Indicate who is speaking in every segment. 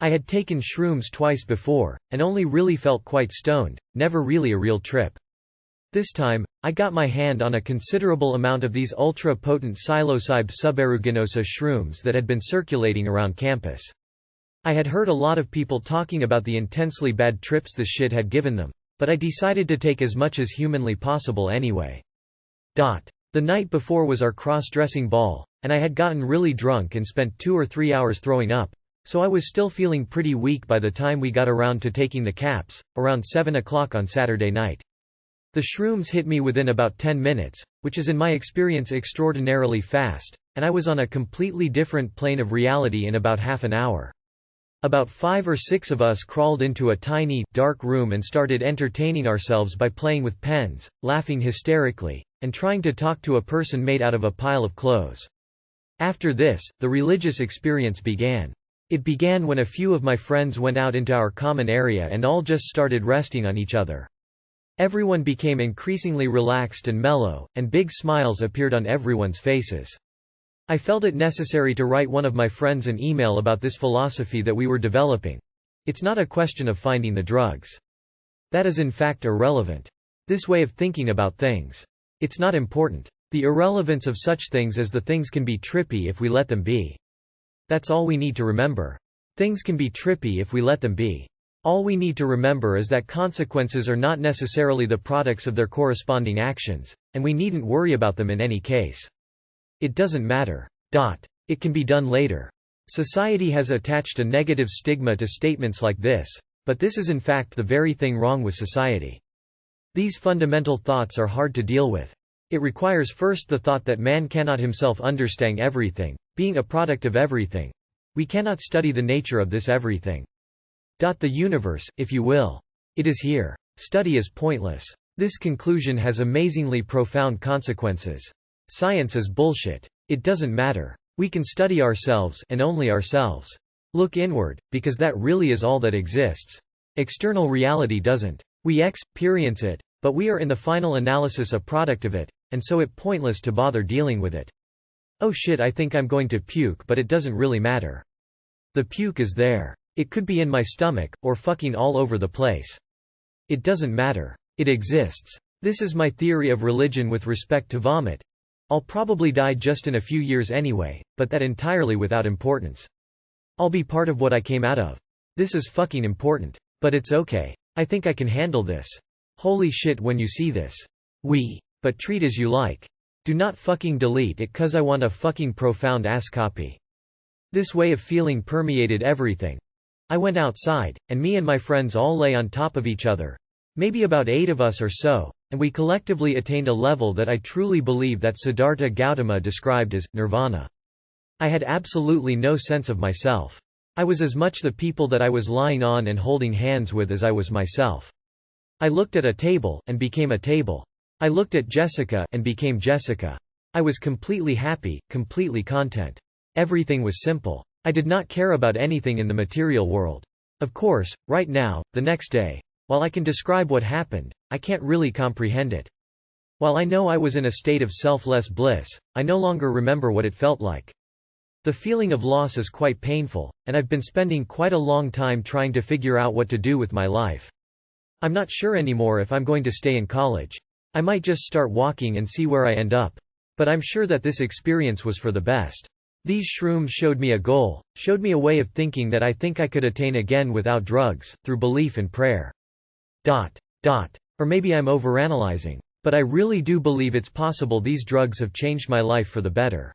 Speaker 1: I had taken shrooms twice before, and only really felt quite stoned, never really a real trip. This time, I got my hand on a considerable amount of these ultra-potent psilocybe subaeruginosa shrooms that had been circulating around campus. I had heard a lot of people talking about the intensely bad trips this shit had given them, but I decided to take as much as humanly possible anyway. The night before was our cross-dressing ball, and I had gotten really drunk and spent 2 or 3 hours throwing up, so I was still feeling pretty weak by the time we got around to taking the caps, around 7 o'clock on Saturday night. The shrooms hit me within about 10 minutes, which is in my experience extraordinarily fast, and I was on a completely different plane of reality in about half an hour. About 5 or 6 of us crawled into a tiny, dark room and started entertaining ourselves by playing with pens, laughing hysterically, and trying to talk to a person made out of a pile of clothes. After this, the religious experience began. It began when a few of my friends went out into our common area and all just started resting on each other. Everyone became increasingly relaxed and mellow, and big smiles appeared on everyone's faces. I felt it necessary to write one of my friends an email about this philosophy that we were developing. It's not a question of finding the drugs. That is in fact irrelevant. This way of thinking about things. It's not important. The irrelevance of such things as the things can be trippy if we let them be. That's all we need to remember. Things can be trippy if we let them be. All we need to remember is that consequences are not necessarily the products of their corresponding actions, and we needn't worry about them in any case. It doesn't matter. It can be done later. Society has attached a negative stigma to statements like this, but this is in fact the very thing wrong with society. These fundamental thoughts are hard to deal with. It requires first the thought that man cannot himself understand everything, being a product of everything. We cannot study the nature of this everything. The universe, if you will. It is here. Study is pointless. This conclusion has amazingly profound consequences. Science is bullshit. It doesn't matter. We can study ourselves and only ourselves. Look inward, because that really is all that exists. External reality doesn't. We experience it, but we are in the final analysis a product of it, and so it's pointless to bother dealing with it. Oh shit, I think I'm going to puke, but it doesn't really matter. The puke is there. It could be in my stomach, or fucking all over the place. It doesn't matter. It exists. This is my theory of religion with respect to vomit. I'll probably die just in a few years anyway, but that entirely without importance. I'll be part of what I came out of. This is fucking important. But it's okay. I think I can handle this. Holy shit when you see this. But treat as you like. Do not fucking delete it cause I want a fucking profound ass copy. This way of feeling permeated everything. I went outside, and me and my friends all lay on top of each other. Maybe about 8 of us or so, and we collectively attained a level that I truly believe that Siddhartha Gautama described as nirvana. I had absolutely no sense of myself. I was as much the people that I was lying on and holding hands with as I was myself. I looked at a table, and became a table. I looked at Jessica, and became Jessica. I was completely happy, completely content. Everything was simple. I did not care about anything in the material world. Of course, right now, the next day, while I can describe what happened, I can't really comprehend it. While I know I was in a state of selfless bliss, I no longer remember what it felt like. The feeling of loss is quite painful, and I've been spending quite a long time trying to figure out what to do with my life. I'm not sure anymore if I'm going to stay in college. I might just start walking and see where I end up. But I'm sure that this experience was for the best. These shrooms showed me a goal, showed me a way of thinking that I think I could attain again without drugs, through belief and prayer. Or maybe I'm overanalyzing. But I really do believe it's possible these drugs have changed my life for the better.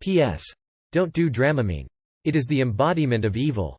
Speaker 1: P.S. Don't do Dramamine. It is the embodiment of evil.